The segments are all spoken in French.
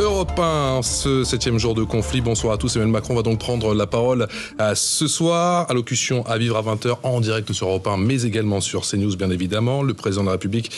Europe 1, ce 7e jour de conflit. Bonsoir à tous. Emmanuel Macron va donc prendre la parole ce soir. Allocution à vivre à 20h en direct sur Europe 1, mais également sur CNews, bien évidemment. Le président de la République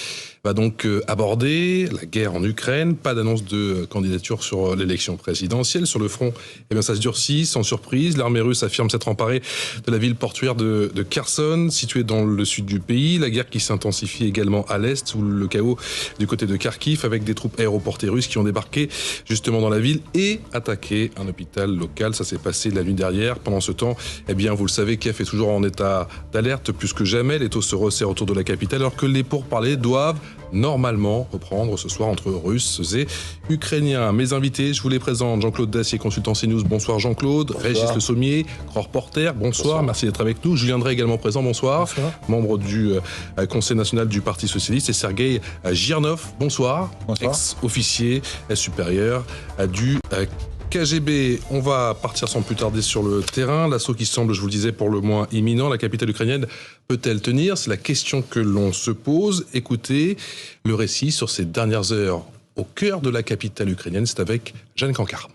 va donc aborder la guerre en Ukraine. Pas d'annonce de candidature sur l'élection présidentielle. Sur le front, eh bien, ça se durcit, sans surprise. L'armée russe affirme s'être emparée de la ville portuaire de Kherson, située dans le sud du pays. La guerre qui s'intensifie également à l'est, sous le chaos du côté de Kharkiv, avec des troupes aéroportées russes qui ont débarqué justement dans la ville et attaqué un hôpital local. Ça s'est passé la nuit dernière. Pendant ce temps, eh bien, vous le savez, Kiev est toujours en état d'alerte plus que jamais. Les taux se resserrent autour de la capitale, alors que les pourparlers doivent normalement reprendre ce soir entre Russes et Ukrainiens. Mes invités, je vous les présente. Jean-Claude Dacier, consultant CNews. Bonsoir Jean-Claude. Bonsoir. Régis Le Sommier, grand reporter. Bonsoir. Merci d'être avec nous. Julien Drey également présent. Bonsoir. Bonsoir. Membre du Conseil national du Parti socialiste. Et Sergueï Girnov. Bonsoir. Bonsoir. Ex-officier supérieur du KGB. On va partir sans plus tarder sur le terrain. L'assaut qui semble, je vous le disais, pour le moins imminent. La capitale ukrainienne peut-elle tenir? C'est la question que l'on se pose. Écoutez le récit sur ces dernières heures au cœur de la capitale ukrainienne. C'est avec Jeanne Cancard.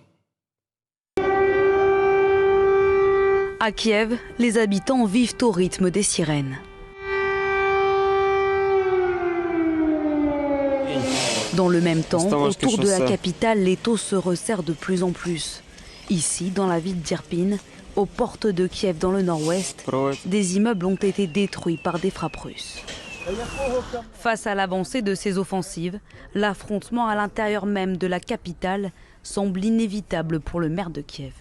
À Kiev, les habitants vivent au rythme des sirènes. Dans le même temps, autour de la capitale, les taux se resserrent de plus en plus. Ici, dans la ville d'Irpin, aux portes de Kiev dans le nord-ouest, des immeubles ont été détruits par des frappes russes. Face à l'avancée de ces offensives, l'affrontement à l'intérieur même de la capitale semble inévitable pour le maire de Kiev.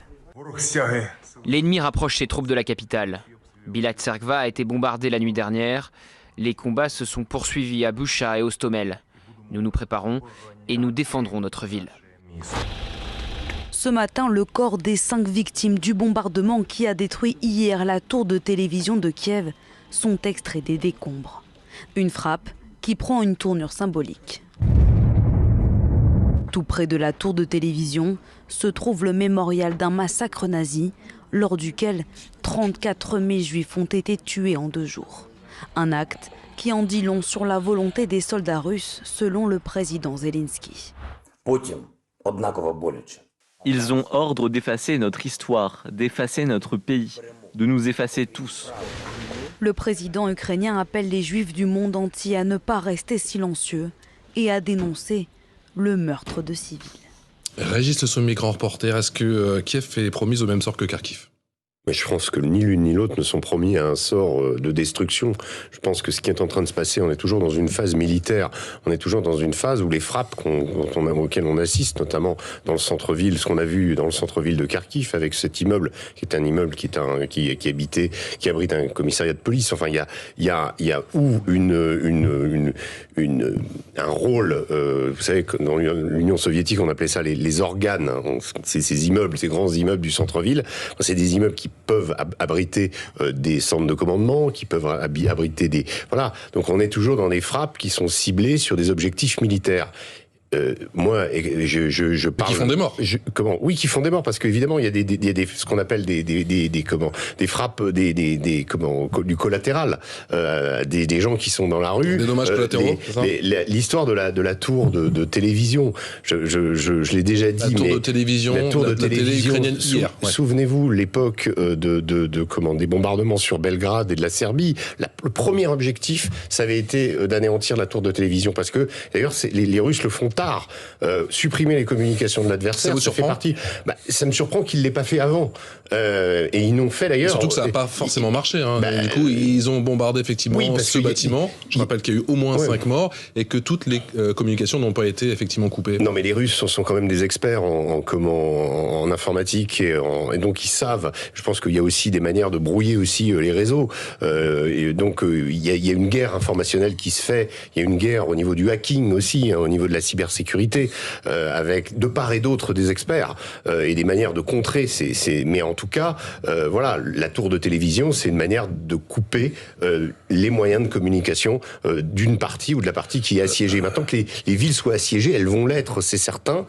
L'ennemi rapproche ses troupes de la capitale. Bilatserkva a été bombardée la nuit dernière. Les combats se sont poursuivis à Busha et Hostomel. Nous nous préparons et nous défendrons notre ville. Ce matin, le corps des 5 victimes du bombardement qui a détruit hier la tour de télévision de Kiev sont extraits des décombres. Une frappe qui prend une tournure symbolique. Tout près de la tour de télévision se trouve le mémorial d'un massacre nazi lors duquel 34 juifs ont été tués en 2 jours. Un acte qui en dit long sur la volonté des soldats russes, selon le président Zelensky. Ils ont ordre d'effacer notre histoire, d'effacer notre pays, de nous effacer tous. Le président ukrainien appelle les juifs du monde entier à ne pas rester silencieux et à dénoncer le meurtre de civils. Régis Le Sommier, grand reporter, est-ce que Kiev est promise au même sort que Kharkiv? Mais je pense que ni l'une ni l'autre ne sont promis à un sort de destruction. Je pense que ce qui est en train de se passer, on est toujours dans une phase militaire. On est toujours dans une phase où les frappes auxquelles on assiste, notamment dans le centre-ville, ce qu'on a vu dans le centre-ville de Kharkiv, avec cet immeuble, qui est un immeuble qui abrite un commissariat de police. Enfin, il y a où un rôle, vous savez, que dans l'Union soviétique, on appelait ça les organes. Ces immeubles, ces grands immeubles du centre-ville, c'est des immeubles qui peuvent abriter des centres de commandement, qui peuvent abriter des... Voilà, donc on est toujours dans des frappes qui sont ciblées sur des objectifs militaires. Moi, je parle. Qui font des morts. Oui, qui font des morts, parce qu'évidemment, il y a ce qu'on appelle des frappes, du collatéral, des gens qui sont dans la rue. Des dommages collatéraux. L'histoire de la tour de télévision, je l'ai déjà dit. La tour de télévision, la télé ukrainienne hier. Souvenez-vous l'époque des bombardements sur Belgrade et de la Serbie. Le premier objectif, ça avait été d'anéantir la tour de télévision, parce que d'ailleurs, les Russes le font tard. Supprimer les communications de l'adversaire, ça fait partie. Ça me surprend qu'ils l'aient pas fait avant. Et ils l'ont fait d'ailleurs. Surtout que ça n'a pas forcément marché. Du coup, ils ont bombardé effectivement ce bâtiment. Je rappelle qu'il y a eu au moins 5 morts et que toutes les communications n'ont pas été effectivement coupées. Non, mais les Russes sont quand même des experts en informatique et donc ils savent. Je pense qu'il y a aussi des manières de brouiller aussi les réseaux. Et donc il y a une guerre informationnelle qui se fait. Il y a une guerre au niveau du hacking aussi, au niveau de la cybersécurité, avec de part et d'autre des experts et des manières de contrer. Mais en tout cas, voilà, la tour de télévision, c'est une manière de couper les moyens de communication d'une partie ou de la partie qui est assiégée. Maintenant que les villes soient assiégées, elles vont l'être, c'est certain.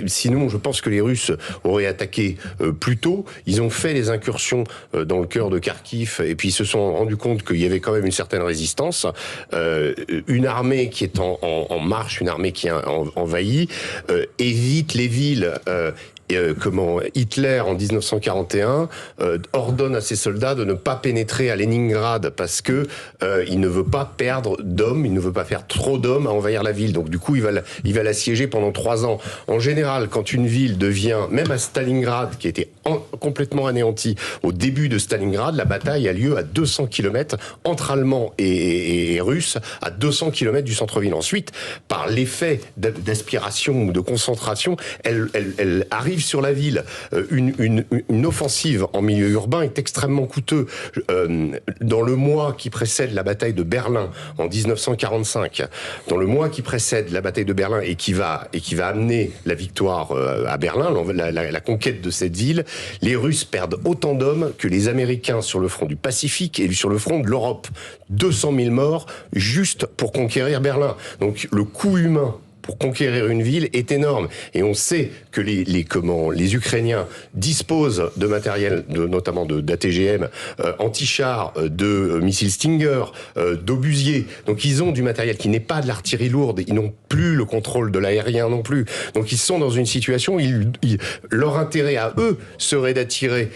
Sinon, je pense que les Russes auraient attaqué plus tôt. Ils ont fait des incursions dans le cœur de Kharkiv et puis ils se sont rendus compte qu'il y avait quand même une certaine résistance. Une armée qui est en marche, une armée armée qui envahit, évite les villes. Hitler, en 1941, ordonne à ses soldats de ne pas pénétrer à Leningrad parce que il ne veut pas perdre d'hommes, il ne veut pas faire trop d'hommes à envahir la ville. Donc du coup, il va l'assiéger pendant 3 ans. En général, quand une ville devient, même à Stalingrad, qui était complètement anéantie au début de Stalingrad, la bataille a lieu à 200 km entre Allemands et Russes, à 200 km du centre-ville. Ensuite, par l'effet d'aspiration ou de concentration, elle arrive sur la ville. Une offensive en milieu urbain est extrêmement coûteux. Dans le mois qui précède la bataille de Berlin en 1945, dans le mois qui précède la bataille de Berlin et qui va amener la victoire à Berlin, la conquête de cette ville, les Russes perdent autant d'hommes que les Américains sur le front du Pacifique et sur le front de l'Europe. 200 000 morts juste pour conquérir Berlin. Donc le coût humain pour conquérir une ville est énorme. Et on sait que les Ukrainiens disposent de matériel, notamment d'ATGM, anti-chars, de missiles Stinger, d'obusiers. Donc ils ont du matériel qui n'est pas de l'artillerie lourde. Ils n'ont plus le contrôle de l'aérien non plus. Donc ils sont dans une situation où leur intérêt à eux serait d'attirer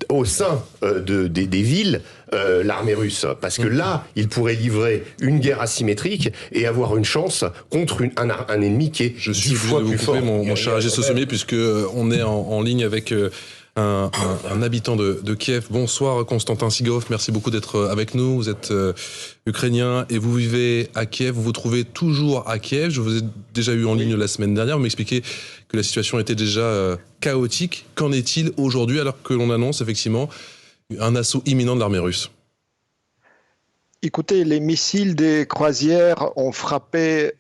au sein des villes l'armée russe. Parce que là, ils pourraient livrer une guerre asymétrique et avoir une chance contre un ennemi qui est 10 fois plus fort. Mon cher Agé Sommier, puisque on est en ligne avec un habitant de Kiev. Bonsoir Constantin Sigov, merci beaucoup d'être avec nous. Vous êtes ukrainien et vous vivez à Kiev. Vous vous trouvez toujours à Kiev. Je vous ai déjà eu en ligne la semaine dernière. Vous m'expliquez que la situation était déjà chaotique. Qu'en est-il aujourd'hui alors que l'on annonce effectivement un assaut imminent de l'armée russe? Écoutez, les missiles des croisières ont frappé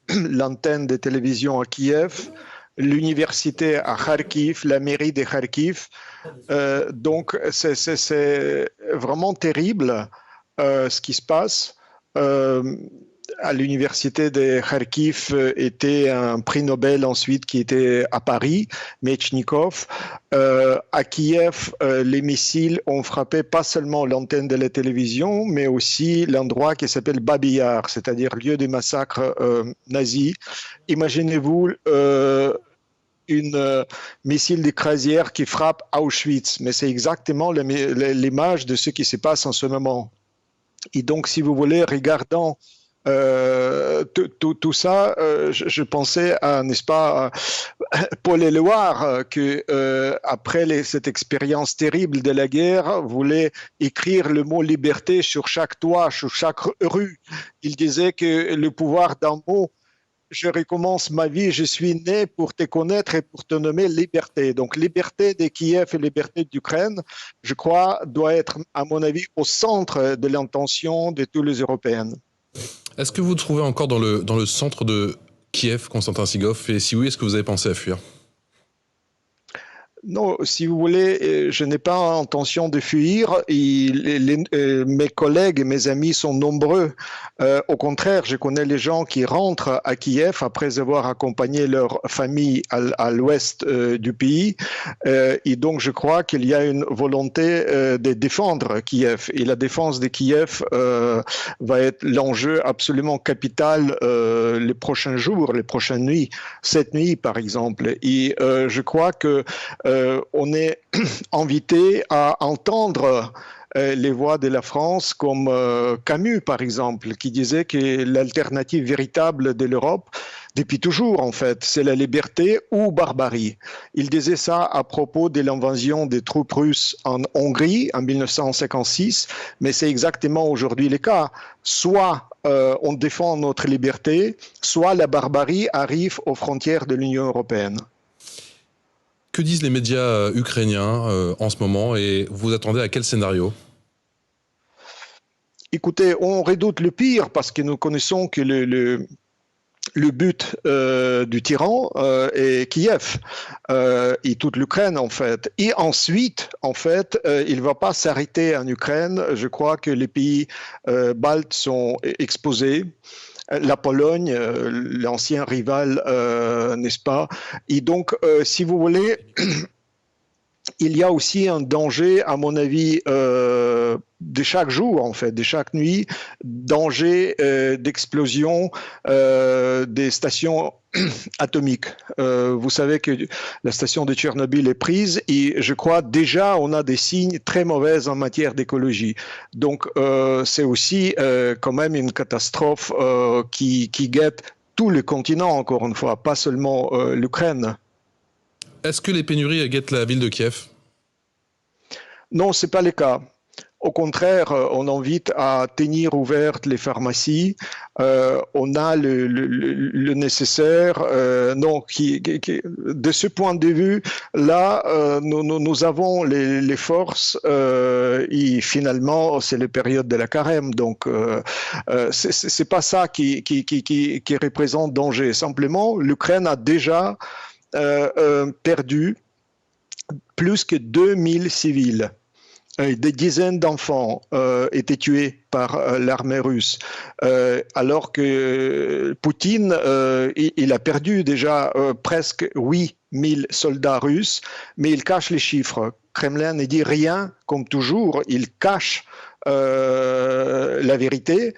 l'antenne de télévision à Kiev, l'université à Kharkiv, la mairie de Kharkiv. Donc, c'est vraiment terrible ce qui se passe. À l'université de Kharkiv était un prix Nobel ensuite qui était à Paris, Mechnikov. À Kiev, les missiles ont frappé pas seulement l'antenne de la télévision, mais aussi l'endroit qui s'appelle Babi Yar, c'est-à-dire lieu de massacre nazi. Imaginez-vous une missile de croisière qui frappe Auschwitz, mais c'est exactement l'image de ce qui se passe en ce moment. Et donc, si vous voulez, regardant tout ça, je pensais à, n'est-ce pas, Paul Éluard, que après cette expérience terrible de la guerre, voulait écrire le mot liberté sur chaque toit, sur chaque rue. Il disait que le pouvoir d'un mot, je recommence ma vie, je suis né pour te connaître et pour te nommer liberté. Donc liberté de Kiev et liberté d'Ukraine, je crois, doit être, à mon avis, au centre de l'intention de tous les Européens. Est-ce que vous trouvez encore dans le centre de Kiev, Constantin Sigov? Et si oui, est-ce que vous avez pensé à fuir? Non, si vous voulez, je n'ai pas intention de fuir. Mes collègues et mes amis sont nombreux. Au contraire, je connais les gens qui rentrent à Kiev après avoir accompagné leur famille à l'ouest du pays. Et donc, je crois qu'il y a une volonté de défendre Kiev. Et la défense de Kiev va être l'enjeu absolument capital les prochains jours, les prochaines nuits, cette nuit par exemple. Et je crois que on est invité à entendre les voix de la France comme Camus, par exemple, qui disait que l'alternative véritable de l'Europe, depuis toujours en fait, c'est la liberté ou barbarie. Il disait ça à propos de l'invasion des troupes russes en Hongrie en 1956, mais c'est exactement aujourd'hui le cas. Soit on défend notre liberté, soit la barbarie arrive aux frontières de l'Union européenne. Que disent les médias ukrainiens en ce moment et vous attendez à quel scénario? Écoutez, on redoute le pire parce que nous connaissons que le but du tyran est Kiev et toute l'Ukraine en fait. Et ensuite, en fait, il ne va pas s'arrêter en Ukraine. Je crois que les pays baltes sont exposés. La Pologne, l'ancien rival, n'est-ce pas? Et donc, si vous voulez, il y a aussi un danger, à mon avis, de chaque jour, en fait, de chaque nuit, danger d'explosion des stations atomiques. Vous savez que la station de Tchernobyl est prise et je crois déjà on a des signes très mauvais en matière d'écologie. Donc c'est aussi quand même une catastrophe qui guette tout le continent, encore une fois, pas seulement l'Ukraine. Est-ce que les pénuries guettent la ville de Kiev? Non, ce n'est pas le cas. Au contraire, on invite à tenir ouvertes les pharmacies. On a le nécessaire. De ce point de vue, là, nous avons les forces et finalement, c'est la période de la carême. Donc, c'est pas ça qui représente danger. Simplement, l'Ukraine a déjà perdu plus que 2000 civils. Des dizaines d'enfants étaient tués par l'armée russe, alors que Poutine, il a perdu déjà presque 8000 soldats russes, mais il cache les chiffres. Kremlin ne dit rien, comme toujours, il cache la vérité.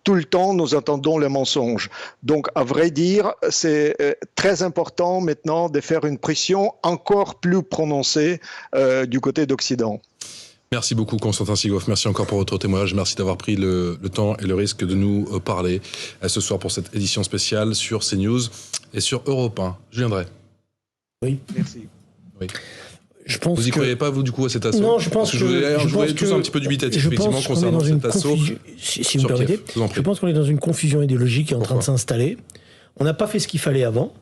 Tout le temps, nous entendons les mensonges. Donc, à vrai dire, c'est très important maintenant de faire une pression encore plus prononcée du côté d'Occident. Merci beaucoup, Constantin Sighoff. Merci encore pour votre témoignage. Merci d'avoir pris le temps et le risque de nous parler ce soir pour cette édition spéciale sur CNews et sur Europe 1. Julien Drey. Oui. Merci. Oui. Vous n'y croyez pas, vous, du coup, à cet assaut? Non, je pense que... Je voulais tous un petit peu dubitatif, effectivement, concernant cet assaut. Si vous me permettez, je pense qu'on est dans une confusion idéologique qui est en train de s'installer. On n'a pas fait ce qu'il fallait avant,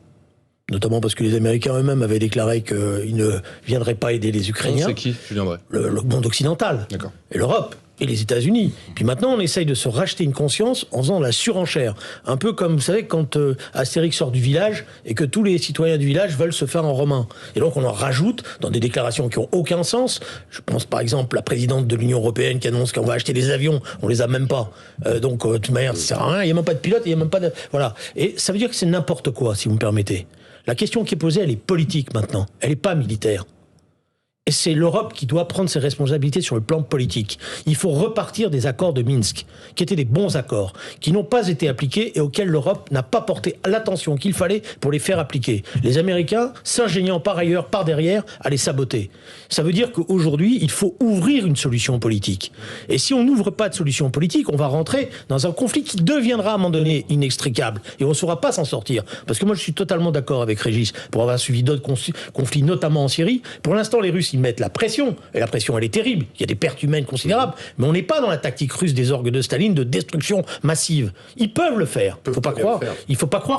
notamment parce que les Américains eux-mêmes avaient déclaré qu'ils ne viendraient pas aider les Ukrainiens. C'est qui, Julien Drey? Le monde occidental. D'accord. Et l'Europe. Et les États-Unis. Puis maintenant, on essaye de se racheter une conscience en faisant de la surenchère. Un peu comme, vous savez, quand Astérix sort du village et que tous les citoyens du village veulent se faire en romain. Et donc, on en rajoute dans des déclarations qui n'ont aucun sens. Je pense, par exemple, la présidente de l'Union européenne qui annonce qu'on va acheter des avions. On les a même pas. Donc, de toute manière, ça sert à rien. Il n'y a même pas de pilote, il n'y a même pas de... Voilà. Et ça veut dire que c'est n'importe quoi, si vous me permettez. La question qui est posée, elle est politique maintenant. Elle n'est pas militaire. Et c'est l'Europe qui doit prendre ses responsabilités sur le plan politique. Il faut repartir des accords de Minsk, qui étaient des bons accords, qui n'ont pas été appliqués et auxquels l'Europe n'a pas porté l'attention qu'il fallait pour les faire appliquer. Les Américains, s'ingéniant par ailleurs, par derrière, à les saboter. Ça veut dire qu'aujourd'hui, il faut ouvrir une solution politique. Et si on n'ouvre pas de solution politique, on va rentrer dans un conflit qui deviendra à un moment donné inextricable. Et on ne saura pas s'en sortir. Parce que moi, je suis totalement d'accord avec Régis, pour avoir suivi d'autres conflits, notamment en Syrie. Pour l'instant, les Russes, ils mettent la pression, et la pression elle est terrible, il y a des pertes humaines considérables, mais on n'est pas dans la tactique russe des orgues de Staline de destruction massive. Ils peuvent le faire, il ne faut pas croire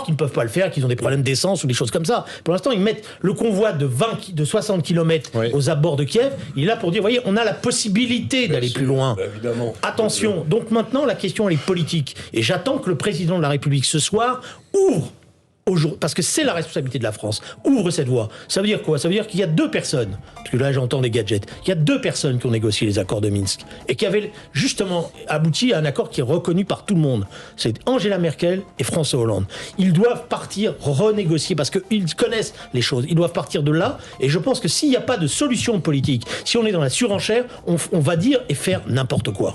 qu'ils ne peuvent pas le faire, qu'ils ont des problèmes d'essence ou des choses comme ça. Pour l'instant, ils mettent le convoi de 60 km aux abords de Kiev, il est là pour dire, voyez, on a la possibilité d'aller plus loin. Évidemment. Attention, donc maintenant la question elle est politique, et j'attends que le président de la République ce soir ouvre, parce que c'est la responsabilité de la France, ouvre cette voie. Ça veut dire quoi? Ça veut dire qu'il y a deux personnes, parce que là j'entends des gadgets, il y a deux personnes qui ont négocié les accords de Minsk, et qui avaient justement abouti à un accord qui est reconnu par tout le monde. C'est Angela Merkel et François Hollande. Ils doivent partir renégocier, parce qu'ils connaissent les choses, ils doivent partir de là, et je pense que s'il n'y a pas de solution politique, si on est dans la surenchère, on va dire et faire n'importe quoi.